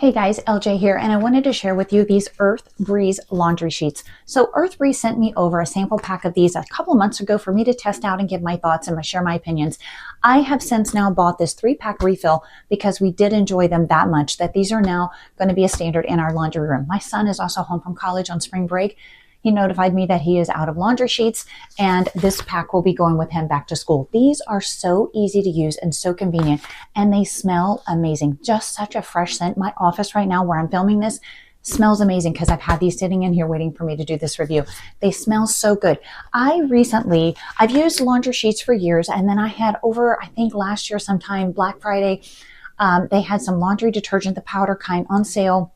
Hey guys, LJ here, and I wanted to share with you these Earth Breeze laundry sheets. So Earth Breeze sent me over a sample pack of these a couple months ago for me to test out and give my thoughts and share my opinions. I have since now bought this 3-pack refill because we did enjoy them that much that these are now going to be a standard in our laundry room. My son is also home from college on spring break. He notified me that he is out of laundry sheets, and this pack will be going with him back to school. These are so easy to use and so convenient, and they smell amazing. Just such a fresh scent. My office right now where I'm filming this smells amazing because I've had these sitting in here waiting for me to do this review. They smell so good. I've used laundry sheets for years, and then I had over, I think last year sometime, Black Friday, they had some laundry detergent, the powder kind, on sale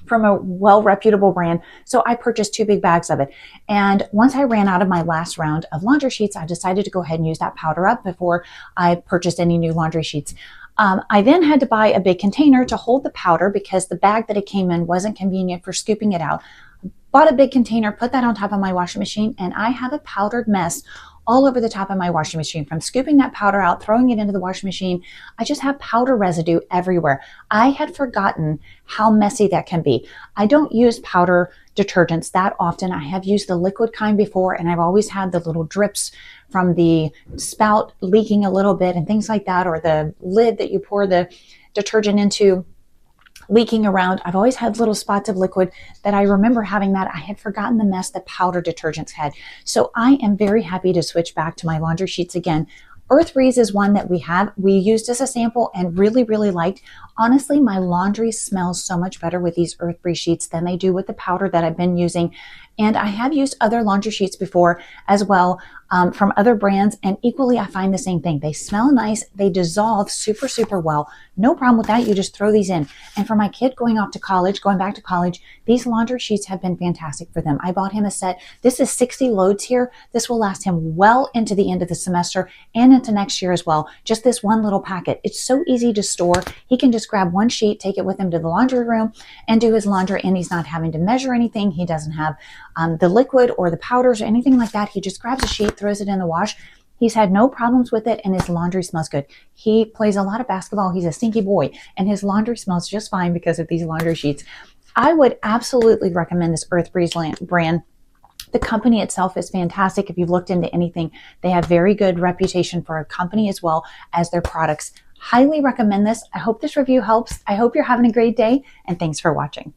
from a well-reputable brand. So I purchased 2 big bags of it. And once I ran out of my last round of laundry sheets, I decided to go ahead and use that powder up before I purchased any new laundry sheets. I then had to buy a big container to hold the powder because the bag that it came in wasn't convenient for scooping it out. Bought a big container, put that on top of my washing machine, and I have a powdered mess all over the top of my washing machine. From scooping that powder out, throwing it into the washing machine, I just have powder residue everywhere. I had forgotten how messy that can be. I don't use powder detergents that often. I have used the liquid kind before, and I've always had the little drips from the spout leaking a little bit and things like that, or the lid that you pour the detergent into leaking around. I've always had little spots of liquid that I remember having that. I had forgotten the mess that powder detergents had. So I am very happy to switch back to my laundry sheets again. Earth Breeze is one that we used as a sample and really, really liked. Honestly, my laundry smells so much better with these Earth Breeze sheets than they do with the powder that I've been using. And I have used other laundry sheets before as well, from other brands, and equally I find the same thing. They smell nice, they dissolve super, super well. No problem with that. You just throw these in. And for my kid going back to college, these laundry sheets have been fantastic for them. I bought him a set. This is 60 loads here. This will last him well into the end of the semester and into next year as well. Just this one little packet. It's so easy to store. He can just grab one sheet, take it with him to the laundry room and do his laundry, and he's not having to measure anything. He doesn't have the liquid or the powders or anything like that. He just grabs a sheet, throws it in the wash. He's had no problems with it, and his laundry smells good. He plays a lot of basketball. He's a stinky boy, and his laundry smells just fine because of these laundry sheets. I would absolutely recommend this Earth Breeze brand. The company itself is fantastic. If you've looked into anything, they have very good reputation for a company as well as their products. Highly recommend this. I hope this review helps. I hope you're having a great day, and thanks for watching.